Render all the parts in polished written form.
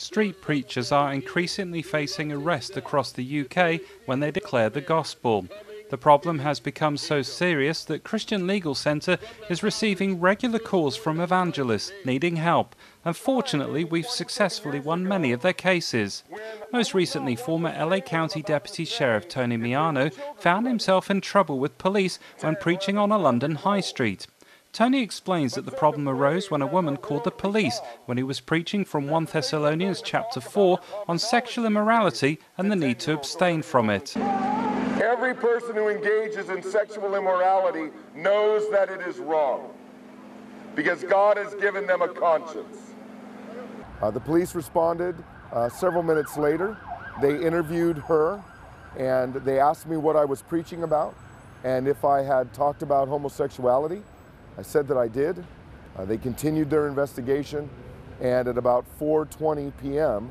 Street preachers are increasingly facing arrest across the UK when they declare the gospel. The problem has become so serious that Christian Legal Centre is receiving regular calls from evangelists needing help, and fortunately we've successfully won many of their cases. Most recently, former LA County Deputy Sheriff Tony Milano found himself in trouble with police when preaching on a London high street. Tony explains that the problem arose when a woman called the police when he was preaching from 1 Thessalonians chapter 4 on sexual immorality and the need to abstain from it. Every person who engages in sexual immorality knows that it is wrong because God has given them a conscience. The police responded several minutes later. They interviewed her and they asked me what I was preaching about and if I had talked about homosexuality. I said that I did. They continued their investigation, and at about 4:20 p.m.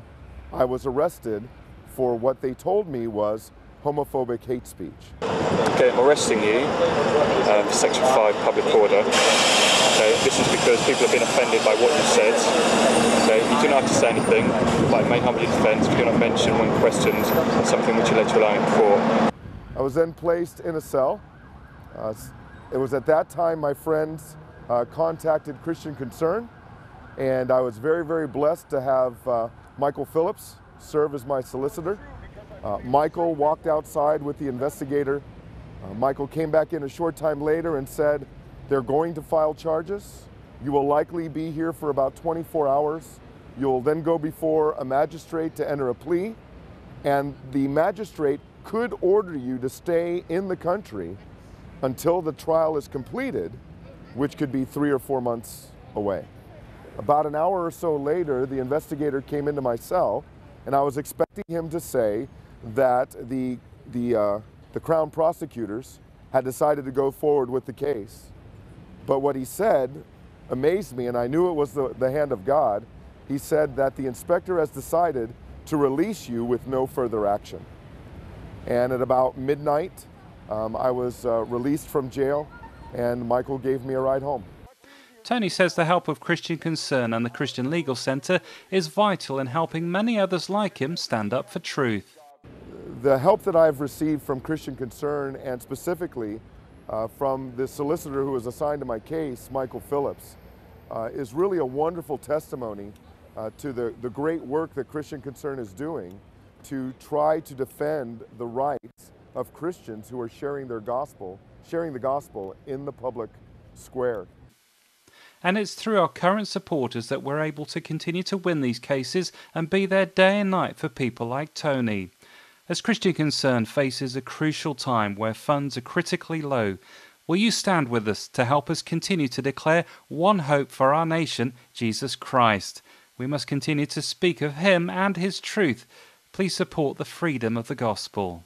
I was arrested for what they told me was homophobic hate speech. Okay, I'm arresting you for Section 5 public order. Okay, this is because people have been offended by what you said. Okay, you do not have to say anything, but it may harm your defence if you do not mention when questioned something which you led to a line before. I was then placed in a cell. It was at that time my friends contacted Christian Concern, and I was very, very blessed to have Michael Phillips serve as my solicitor. Michael walked outside with the investigator. Michael came back in a short time later and said, "They're going to file charges. You will likely be here for about 24 hours. You'll then go before a magistrate to enter a plea, and the magistrate could order you to stay in the country until the trial is completed, which could be 3 or 4 months away." About an hour or so later, the investigator came into my cell, and I was expecting him to say that the Crown prosecutors had decided to go forward with the case. But what he said amazed me, and I knew it was the hand of God. He said that the inspector has decided to release you with no further action. And at about midnight, I was released from jail, and Michael gave me a ride home. Tony says the help of Christian Concern and the Christian Legal Centre is vital in helping many others like him stand up for truth. The help that I've received from Christian Concern, and specifically from the solicitor who was assigned to my case, Michael Phillips, is really a wonderful testimony to the great work that Christian Concern is doing to try to defend the rights of Christians who are sharing the gospel in the public square. And it's through our current supporters that we're able to continue to win these cases and be there day and night for people like Tony. As Christian Concern faces a crucial time where funds are critically low, will you stand with us to help us continue to declare one hope for our nation, Jesus Christ? We must continue to speak of him and his truth. Please support the freedom of the gospel.